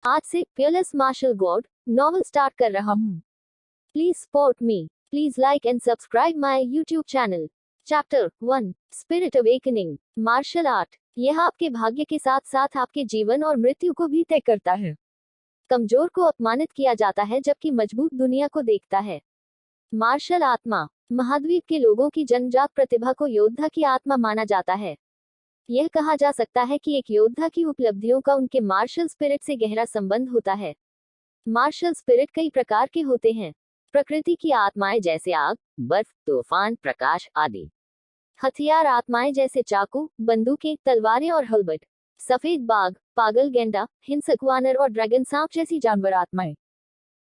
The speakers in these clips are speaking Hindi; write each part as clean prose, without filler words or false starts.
आज से fearless martial god novel start कर रहा हूँ। Please support me. Please like and subscribe my YouTube channel. Chapter 1 spirit awakening. Martial art यह आपके भाग्य के साथ साथ आपके जीवन और मृत्यु को भी तय करता है। कमजोर को अपमानित किया जाता है जबकि मजबूत दुनिया को देखता है। मार्शल आत्मा महाद्वीप के लोगों की जन्मजात प्रतिभा को योद्धा की आत्मा माना जाता है। यह कहा जा सकता है कि एक योद्धा की उपलब्धियों का उनके मार्शल स्पिरिट से गहरा संबंध होता है। मार्शल स्पिरिट कई प्रकार के होते हैं। प्रकृति की आत्माएं जैसे आग, बर्फ, तूफान, प्रकाश आदि। हथियार आत्माएं जैसे चाकू, बंदूकें, तलवारें और हलबट। सफेद बाघ, पागल गेंडा, हिंसक वानर और ड्रैगन सांप जैसी जानवर आत्माएं।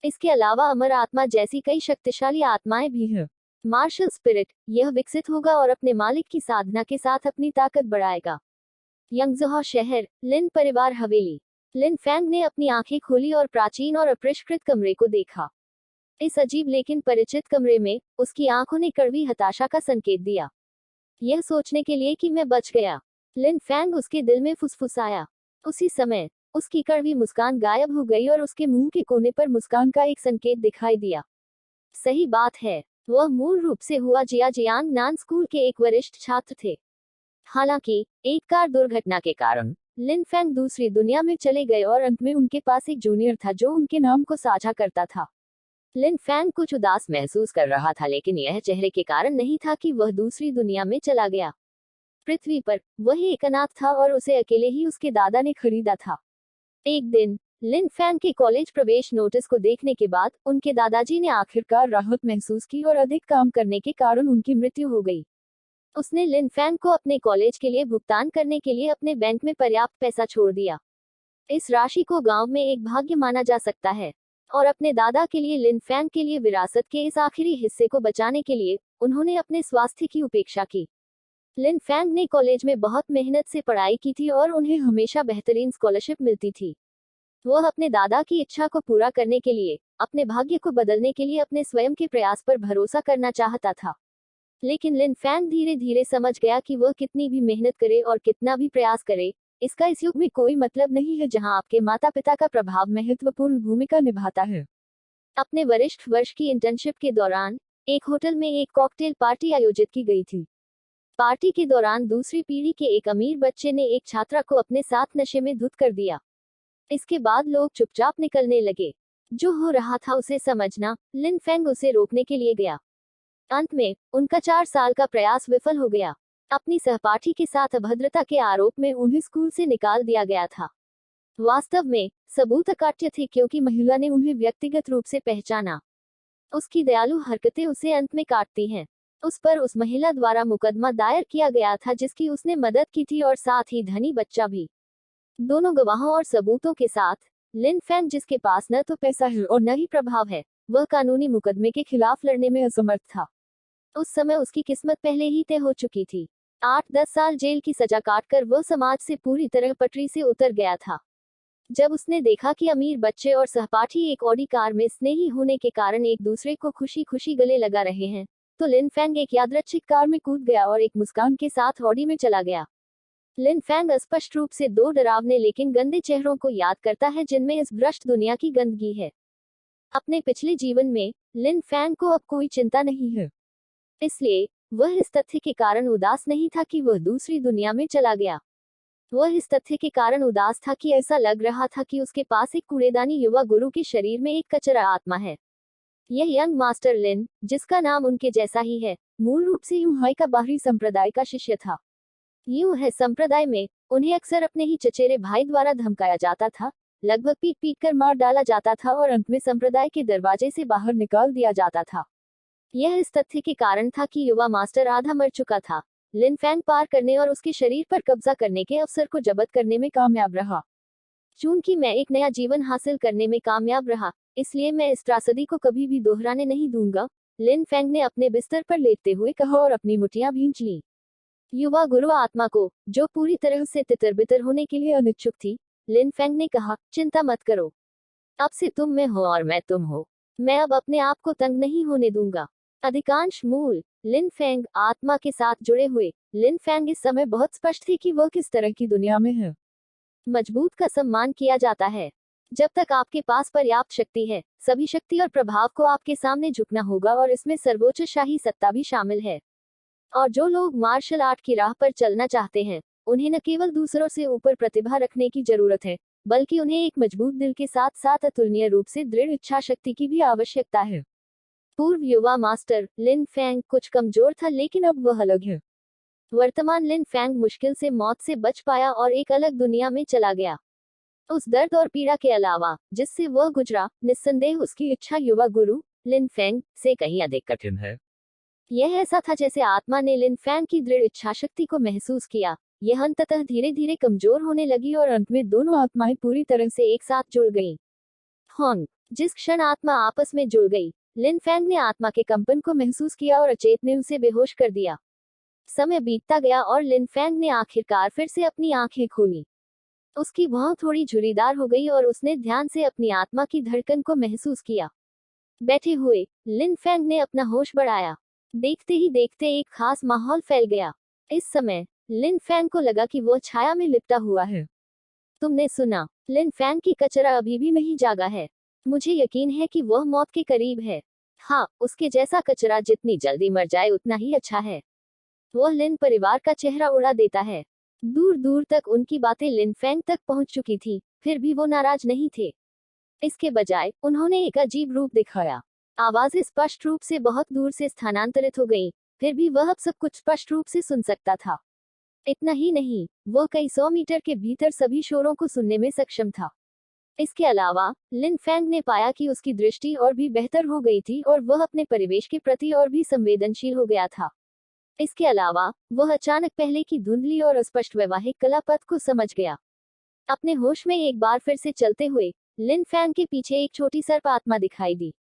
इसके अलावा अमर आत्मा जैसी कई शक्तिशाली आत्माएं भी हैं। मार्शल स्पिरिट यह विकसित होगा और अपने मालिक की साधना के साथ अपनी ताकत बढ़ाएगा। यंगजोह शहर, लिन परिवार हवेली। लिन फैंग ने अपनी आंखें खोली और प्राचीन और अपरिष्कृत कमरे को देखा। इस अजीब लेकिन परिचित कमरे में उसकी आंखों ने कड़वी हताशा का संकेत दिया। यह सोचने के लिए कि मैं बच गया, लिन फैंग उसके दिल में फुसफुसाया। उसी समय उसकी कड़वी मुस्कान गायब हो गई और उसके मुंह के कोने पर मुस्कान का एक संकेत दिखाई दिया। सही बात है, वह मूल रूप से हुआ जियांग नान स्कूल के एक वरिष्ठ छात्र थे। हालांकि एक कार दुर्घटना के कारण लिन फैंग दूसरी दुनिया में चले गए और अंत में उनके पास एक जूनियर था जो उनके नाम को साझा करता था। लिन फैंग कुछ उदास महसूस कर रहा था, लेकिन यह चेहरे के कारण नहीं था कि वह दूसरी दुनिया में चला गया। पृथ्वी पर वह एक अनाथ था और उसे अकेले ही उसके दादा ने खरीदा था। एक दिन लिन फैंग के कॉलेज प्रवेश नोटिस को देखने के बाद उनके दादाजी ने आखिरकार राहत महसूस की और अधिक काम करने के कारण उनकी मृत्यु हो गई। उसने लिन फैंग को अपने कॉलेज के लिए भुगतान करने के लिए अपने बैंक में पर्याप्त पैसा छोड़ दिया। इस राशि को गांव में एक भाग्य माना जा सकता है और अपने दादा के लिए लिन फैंग के लिए विरासत के इस आखिरी हिस्से को बचाने के लिए उन्होंने अपने स्वास्थ्य की उपेक्षा की। लिन फैंग ने कॉलेज में बहुत मेहनत से पढ़ाई की थी और उन्हें हमेशा बेहतरीन स्कॉलरशिप मिलती थी। वह अपने दादा की इच्छा को पूरा करने के लिए, अपने भाग्य को बदलने के लिए अपने स्वयं के प्रयास पर भरोसा करना चाहता था। लेकिन लिन फैंग धीरे धीरे समझ गया कि वह कितनी भी मेहनत करे और कितना भी प्रयास करे, इसका इस युग में कोई मतलब नहीं है जहां आपके माता पिता का प्रभाव महत्वपूर्ण भूमिका निभाता है। अपने वरिष्ठ वर्ष की इंटर्नशिप के दौरान एक होटल में एक कॉकटेल पार्टी आयोजित की गई थी। पार्टी के दौरान दूसरी पीढ़ी के एक अमीर बच्चे ने एक छात्रा को अपने साथ नशे में धुत कर दिया। इसके बाद लोग चुपचाप निकलने लगे। जो हो रहा था उसे समझना, लिन फैंग उसे रोकने के लिए गया। अंत में उनका 4 साल का प्रयास विफल हो गया। अपनी सहपाठी के साथ अभद्रता के आरोप में उन्हें स्कूल से निकाल दिया गया था। वास्तव में सबूत अकाट्य थे क्योंकि महिला ने उन्हें व्यक्तिगत रूप से पहचाना। उसकी दयालु हरकतें उसे अंत में काटती हैं। उस पर उस महिला द्वारा मुकदमा दायर किया गया था जिसकी उसने मदद की थी और साथ ही धनी बच्चा भी। दोनों गवाहों और सबूतों के साथ लिन फैंग, जिसके पास न तो पैसा है और न ही प्रभाव है, वह कानूनी मुकदमे के खिलाफ लड़ने में असमर्थ था। उस समय उसकी किस्मत पहले ही तय हो चुकी थी। 8-10 साल जेल की सजा काटकर वह समाज से पूरी तरह पटरी से उतर गया था। जब उसने देखा कि अमीर बच्चे और सहपाठी एक ऑडी कार में स्नेही होने के कारण एक दूसरे को खुशी खुशी गले लगा रहे हैं, तो लिन फैंग एक यादृच्छिक कार में कूद गया और एक मुस्कान के साथ ऑडी में चला गया। लिन फैंग स्पष्ट रूप से 2 डरावने लेकिन गंदे चेहरों को याद करता है जिनमें इस भ्रष्ट दुनिया की गंदगी है। अपने पिछले जीवन में लिन फैंग को अब कोई चिंता नहीं है, इसलिए वह इस तथ्य के कारण उदास नहीं था कि वह दूसरी दुनिया में चला गया। वह इस तथ्य के कारण उदास था कि ऐसा लग रहा था कि उसके पास एक कूड़ेदानी युवा गुरु के शरीर में एक कचरा आत्मा है। यह यंग मास्टर लिन, जिसका नाम उनके जैसा ही है, मूल रूप से यूहाई का बाहरी संप्रदाय का शिष्य था। यूं है संप्रदाय में उन्हें अक्सर अपने ही चचेरे भाई द्वारा धमकाया जाता था, लगभग पीट पीट कर मार डाला जाता था और अंत में संप्रदाय के दरवाजे से बाहर निकाल दिया जाता था। यह इस तथ्य के कारण था कि युवा मास्टर आधा मर चुका था। लिन फैंग पार करने और उसके शरीर पर कब्जा करने के अवसर को जब्त करने में कामयाब रहा। चूंकि मैं एक नया जीवन हासिल करने में कामयाब रहा, इसलिए मैं इस त्रासदी को कभी भी दोहराने नहीं दूंगा, लिन फैंग ने अपने बिस्तर पर लेटते हुए कहा और अपनी मुठ्ठियां भींच ली। युवा गुरु आत्मा को, जो पूरी तरह से तितर-बितर होने के लिए अनिच्छुक थी, लिन फैंग ने कहा, चिंता मत करो। अब से तुम में हो और मैं तुम हो। मैं अब अपने आप को तंग नहीं होने दूंगा। अधिकांश मूल लिन फैंग आत्मा के साथ जुड़े हुए लिन फैंग इस समय बहुत स्पष्ट थे कि वह किस तरह की दुनिया में है। मजबूत का सम्मान किया जाता है। जब तक आपके पास पर्याप्त शक्ति है, सभी शक्ति और प्रभाव को आपके सामने झुकना होगा और इसमें सर्वोच्च शाही सत्ता भी शामिल है। और जो लोग मार्शल आर्ट की राह पर चलना चाहते हैं, उन्हें न केवल दूसरों से ऊपर प्रतिभा रखने की जरूरत है, बल्कि उन्हें एक मजबूत दिल के साथ साथ अतुलनीय रूप से दृढ़ इच्छा शक्ति की भी आवश्यकता है। पूर्व युवा मास्टर लिन फैंग कुछ कमजोर था, लेकिन अब वह अलग है। वर्तमान लिन फैंग मुश्किल से मौत से बच पाया और एक अलग दुनिया में चला गया। उस दर्द और पीड़ा के अलावा जिससे वह गुजरा, निस्संदेह उसकी इच्छा युवा गुरु लिन फैंग से कहीं अधिक कठिन है। यह ऐसा था जैसे आत्मा ने लिन फैंग की दृढ़ इच्छा शक्ति को महसूस किया। यह अंततः धीरे धीरे कमजोर होने लगी और अंत में दोनों आत्माएं पूरी तरह से एक साथ जुड़ गईं। होंग, जिस क्षण आत्मा आपस में जुड़ गई, लिन फैंग ने आत्मा के कंपन को महसूस किया और अचेत ने उसे बेहोश कर दिया। समय बीतता गया और लिन फैंग ने आखिरकार फिर से अपनी आंखें खोली। उसकी भौं थोड़ी झुर्रीदार हो गई और उसने ध्यान से अपनी आत्मा की धड़कन को महसूस किया। बैठे हुए लिन फैंग ने अपना होश बढ़ाया। देखते ही देखते एक खास माहौल फैल गया। इस समय लिन फैंग को लगा कि वो छाया में लिपटा हुआ है। तुमने सुना, लिन फैंग की कचरा अभी भी नहीं जागा है। मुझे यकीन है कि वह मौत के करीब है। हाँ, उसके जैसा कचरा जितनी जल्दी मर जाए उतना ही अच्छा है। वह लिन परिवार का चेहरा उड़ा देता है। दूर दूर तक उनकी बातें लिन फैंग तक पहुंच चुकी थी, फिर भी वो नाराज नहीं थे। इसके बजाय उन्होंने एक अजीब रूप दिखाया। आवाजें स्पष्ट रूप से बहुत दूर से स्थानांतरित हो गईं, फिर भी वह अब सब कुछ स्पष्ट रूप से सुन सकता था। इतना ही नहीं, वह कई 100 मीटर के भीतर सभी शोरों को सुनने में सक्षम था। इसके अलावा लिन फैंग ने पाया कि उसकी दृष्टि और भी बेहतर हो गई थी और वह अपने परिवेश के प्रति और भी संवेदनशील हो गया था। इसके अलावा वह अचानक पहले की धुंधली और अस्पष्ट वैवाहिक कला पथ को समझ गया। अपने होश में एक बार फिर से चलते हुए लिन फैंग के पीछे एक छोटी सर्प आत्मा दिखाई दी।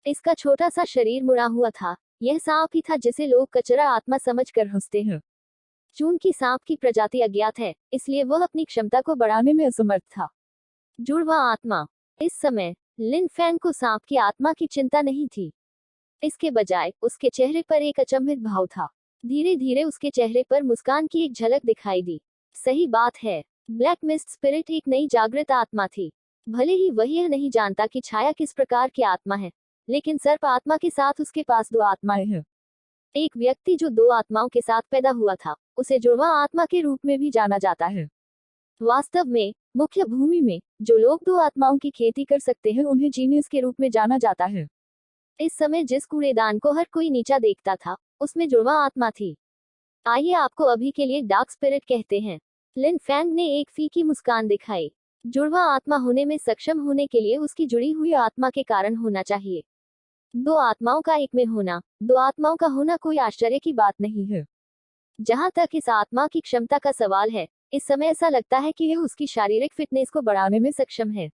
इसका छोटा सा शरीर मुड़ा हुआ था। यह सांप ही था जिसे लोग कचरा आत्मा समझकर हंसते हैं। चूंकि सांप की प्रजाति अज्ञात है, इसलिए वह अपनी क्षमता को बढ़ाने में असमर्थ था। जुड़वा आत्मा। इस समय लिन फैंग को सांप की आत्मा की चिंता नहीं थी। इसके बजाय उसके चेहरे पर एक अचंभित भाव था। धीरे धीरे उसके चेहरे पर मुस्कान की एक झलक दिखाई दी। सही बात है, ब्लैक मिस्ट स्पिरिट एक नई जागृत आत्मा थी। भले ही वह यह नहीं जानता कि छाया किस प्रकार की आत्मा है, लेकिन सर्प आत्मा के साथ उसके पास दो आत्माएं हैं। एक व्यक्ति जो दो आत्माओं के साथ पैदा हुआ था, उसे जुड़वा आत्मा के रूप में भी जाना जाता है। वास्तव में मुख्य भूमि में जो लोग दो आत्माओं की खेती कर सकते हैं, उन्हें जीनियस के रूप में जाना जाता है। इस समय जिस कूड़ेदान को हर कोई नीचा देखता था, उसमें जुड़वा आत्मा थी। आइए आपको अभी के लिए डार्क स्पिरिट कहते हैं। लिन फैंग ने एक फीकी मुस्कान दिखाई। जुड़वा आत्मा होने में सक्षम होने के लिए उसकी जुड़ी हुई आत्मा के कारण होना चाहिए। दो आत्माओं का एक में होना, दो आत्माओं का होना कोई आश्चर्य की बात नहीं है। जहां तक इस आत्मा की क्षमता का सवाल है, इस समय ऐसा लगता है कि यह उसकी शारीरिक फिटनेस को बढ़ाने में सक्षम है।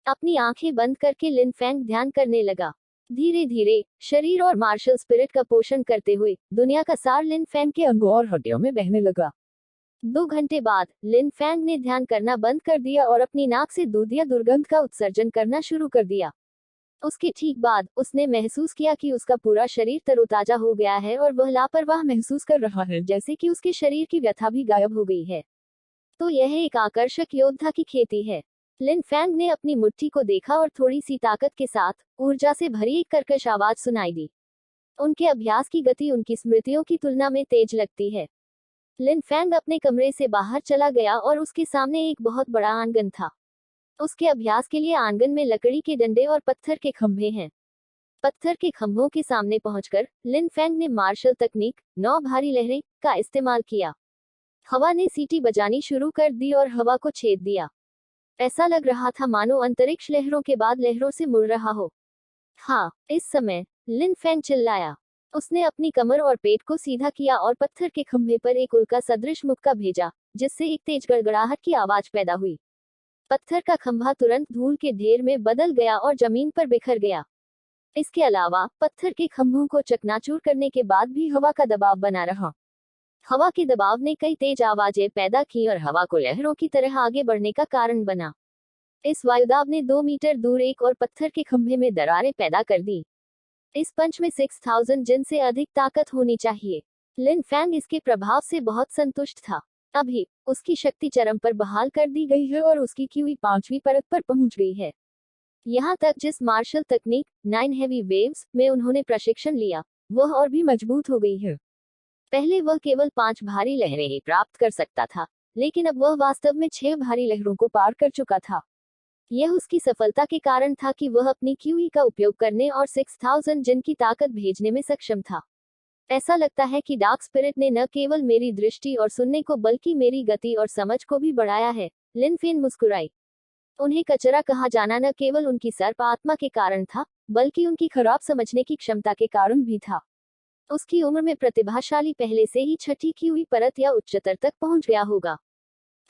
अपनी आंखें बंद करके लिन फैंग ध्यान करने लगा। धीरे धीरे शरीर और मार्शल स्पिरिट का पोषण करते हुए दुनिया का सार लिन फैंग के अंगों और हड्डियों में बहने लगा। 2 घंटे बाद लिन फैंग ने ध्यान करना बंद कर दिया और अपनी नाक से दूधिया दुर्गंध का उत्सर्जन करना शुरू कर दिया। उसके ठीक बाद उसने महसूस किया कि उसका पूरा शरीर तरोताजा हो गया है और वह लापरवाह महसूस कर रहा है, जैसे कि उसके शरीर की व्यथा भी गायब हो गई है। तो यह एक आकर्षक योद्धा की खेती है। लिन फैंग ने अपनी मुट्ठी को देखा और थोड़ी सी ताकत के साथ ऊर्जा से भरी एक कर्कश आवाज सुनाई दी। उनके अभ्यास की गति उनकी स्मृतियों की तुलना में तेज लगती है। लिन फैंग अपने कमरे से बाहर चला गया और उसके सामने एक बहुत बड़ा आंगन था। उसके अभ्यास के लिए आंगन में लकड़ी के डंडे और पत्थर के खंभे हैं। पत्थर के खंभों के सामने पहुंचकर लिन फैंग ने मार्शल तकनीक 9 भारी लहरें का इस्तेमाल किया। हवा ने सीटी बजानी शुरू कर दी और हवा को छेद दिया। ऐसा लग रहा था मानो अंतरिक्ष लहरों के बाद लहरों से मुड़ रहा हो। हाँ, इस समय लिन फैंग चिल्लाया। उसने अपनी कमर और पेट को सीधा किया और पत्थर के खंभे पर एक उल्का सदृश मुक्का भेजा, जिससे एक तेज गड़गड़ाहट की आवाज पैदा हुई। पत्थर का खंभा तुरंत धूल के ढेर में बदल गया और जमीन पर बिखर गया। इसके अलावा पत्थर के खंभों को चकनाचूर करने के बाद भी हवा का दबाव बना रहा। हवा के दबाव ने कई तेज आवाजें पैदा की और हवा को लहरों की तरह आगे बढ़ने का कारण बना। इस वायुदाब ने 2 मीटर दूर एक और पत्थर के खंभे में दरारें पैदा कर दी। इस पंच में 6000 जिन से अधिक ताकत होनी चाहिए। लिन फैंग इसके प्रभाव से बहुत संतुष्ट था। अभी उसकी शक्ति चरम पर बहाल कर दी गई है और उसकी क्यूई 5वीं परत पर पहुंच गई है। यहाँ तक जिस मार्शल तकनीक 9 हेवी वेव्स में उन्होंने प्रशिक्षण लिया, वह और भी मजबूत हो गई है। पहले वह केवल 5 भारी लहरें ही प्राप्त कर सकता था, लेकिन अब वह वास्तव में 6 भारी लहरों को पार कर चुका था। यह उसकी सफलता के कारण था कि वह अपनी क्यूई का उपयोग करने और 6000 जिन की ताकत भेजने में सक्षम था। ऐसा लगता है कि डार्क स्पिरिट ने न केवल मेरी दृष्टि और सुनने को बल्कि मेरी गति और समझ को भी बढ़ाया है। लिन फेन मुस्कुराई। उन्हें कचरा कहा जाना न केवल उनकी सर्प आत्मा के कारण था, बल्कि उनकी खराब समझने की क्षमता के कारण भी था। उसकी उम्र में प्रतिभाशाली पहले से ही छठी क्यूई परत या उच्चतर तक पहुंच गया होगा।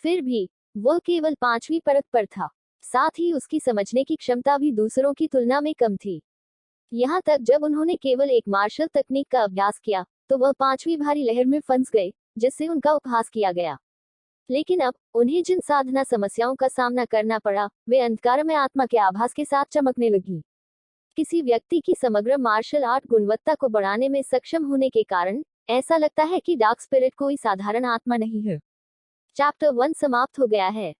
फिर भी वह केवल 5वीं परत पर था। साथ ही उसकी समझने की क्षमता भी दूसरों की तुलना में कम थी। यहाँ तक जब उन्होंने केवल एक मार्शल तकनीक का अभ्यास किया तो वह 5वीं भारी लहर में फंस गए, जिससे उनका उपहास किया गया। लेकिन अब उन्हें जिन साधना समस्याओं का सामना करना पड़ा, वे अंधकार में आत्मा के आभास के साथ चमकने लगी। किसी व्यक्ति की समग्र मार्शल आर्ट गुणवत्ता को बढ़ाने में सक्षम होने के कारण ऐसा लगता है कि डार्क स्पिरिट कोई साधारण आत्मा नहीं है। चैप्टर 1 समाप्त हो गया है।